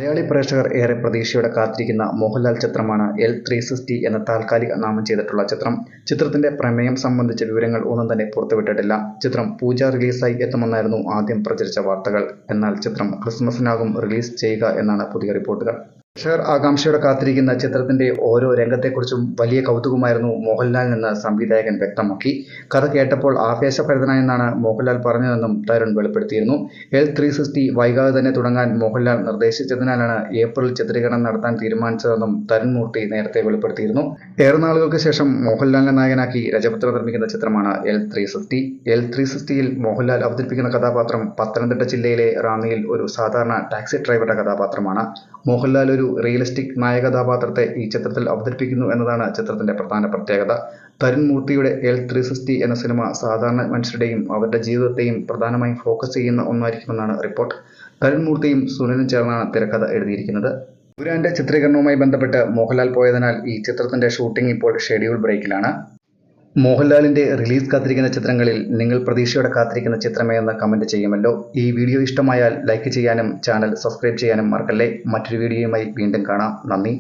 മലയാളി പ്രേക്ഷകർ ഏറെ പ്രതീക്ഷയോടെ കാത്തിരിക്കുന്ന മോഹൻലാൽ ചിത്രമാണ് L360 എന്ന താൽക്കാലിക നാമം ചെയ്തിട്ടുള്ള ചിത്രം. ചിത്രത്തിന്റെ പ്രമേയം സംബന്ധിച്ച വിവരങ്ങൾ ഒന്നും തന്നെ പുറത്തുവിട്ടിട്ടില്ല. ചിത്രം പൂജ റിലീസായി എത്തുമെന്നായിരുന്നു ആദ്യം പ്രചരിച്ച വാർത്തകൾ. എന്നാൽ ചിത്രം ക്രിസ്മസിനാകും റിലീസ് ചെയ്യുക എന്നാണ് പുതിയ റിപ്പോർട്ടുകൾ. പ്രേക്ഷകർ ആകാംക്ഷയോടെ കാത്തിരിക്കുന്ന ചിത്രത്തിന്റെ ഓരോ രംഗത്തെക്കുറിച്ചും വലിയ കൗതുകമായിരുന്നു മോഹൻലാലിനെന്ന് സംവിധായകൻ വ്യക്തമാക്കി. കഥ കേട്ടപ്പോൾ ആവേശഭരിതനായെന്നാണ് മോഹൻലാൽ പറഞ്ഞതെന്നും തരുൺ വെളിപ്പെടുത്തിയിരുന്നു. L360 വൈകാതെ തന്നെ തുടങ്ങാൻ മോഹൻലാൽ നിർദ്ദേശിച്ചതിനാലാണ് ഏപ്രിൽ ചിത്രീകരണം നടത്താൻ തീരുമാനിച്ചതെന്നും തരുൺ മൂർത്തി നേരത്തെ വെളിപ്പെടുത്തിയിരുന്നു. ഏറെ നാളുകൾക്ക് ശേഷം മോഹൻലാലിനെ നായകനാക്കി രജപുത്ര നിർമ്മിക്കുന്ന ചിത്രമാണ് L360. L360യിൽ മോഹൻലാൽ അവതരിപ്പിക്കുന്ന കഥാപാത്രം പത്തനംതിട്ട ജില്ലയിലെ റാന്നിയിൽ ഒരു സാധാരണ ടാക്സി ഡ്രൈവറുടെ കഥാപാത്രമാണ്. മോഹൻലാൽ ഒരു റിയലിസ്റ്റിക് നായകഥാപാത്രത്തെ ഈ ചിത്രത്തിൽ അവതരിപ്പിക്കുന്നു എന്നതാണ് ചിത്രത്തിന്റെ പ്രധാന പ്രത്യേകത. തരുൺ മൂർത്തിയുടെ L360 എന്ന സിനിമ സാധാരണ മനുഷ്യരുടെയും അവരുടെ ജീവിതത്തെയും പ്രധാനമായും ഫോക്കസ് ചെയ്യുന്ന ഒന്നായിരിക്കുമെന്നാണ് റിപ്പോർട്ട്. തരുൺ മൂർത്തിയും സുനിലും ചേർന്നാണ് തിരക്കഥ എഴുതിയിരിക്കുന്നത്. ദുരാന്റെ ചിത്രീകരണവുമായി ബന്ധപ്പെട്ട് മോഹൻലാൽ പോയതിനാൽ ഈ ചിത്രത്തിന്റെ ഷൂട്ടിംഗ് ഇപ്പോൾ ഷെഡ്യൂൾ ബ്രേക്കിലാണ്. മോഹൻലാലിന്റെ റിലീസ് കാത്തിരിക്കുന്ന ചിത്രങ്ങളിൽ നിങ്ങൾ പ്രതീക്ഷയോടെ കാത്തിരിക്കുന്ന ചിത്രമേതെന്ന് കമന്റ് ചെയ്യുമല്ലോ. ഈ വീഡിയോ ഇഷ്ടമായാൽ ലൈക്ക് ചെയ്യാനും ചാനൽ സബ്സ്ക്രൈബ് ചെയ്യാനും മറക്കല്ലേ. മറ്റൊരു വീഡിയോയുമായി വീണ്ടും കാണാം. നന്ദി.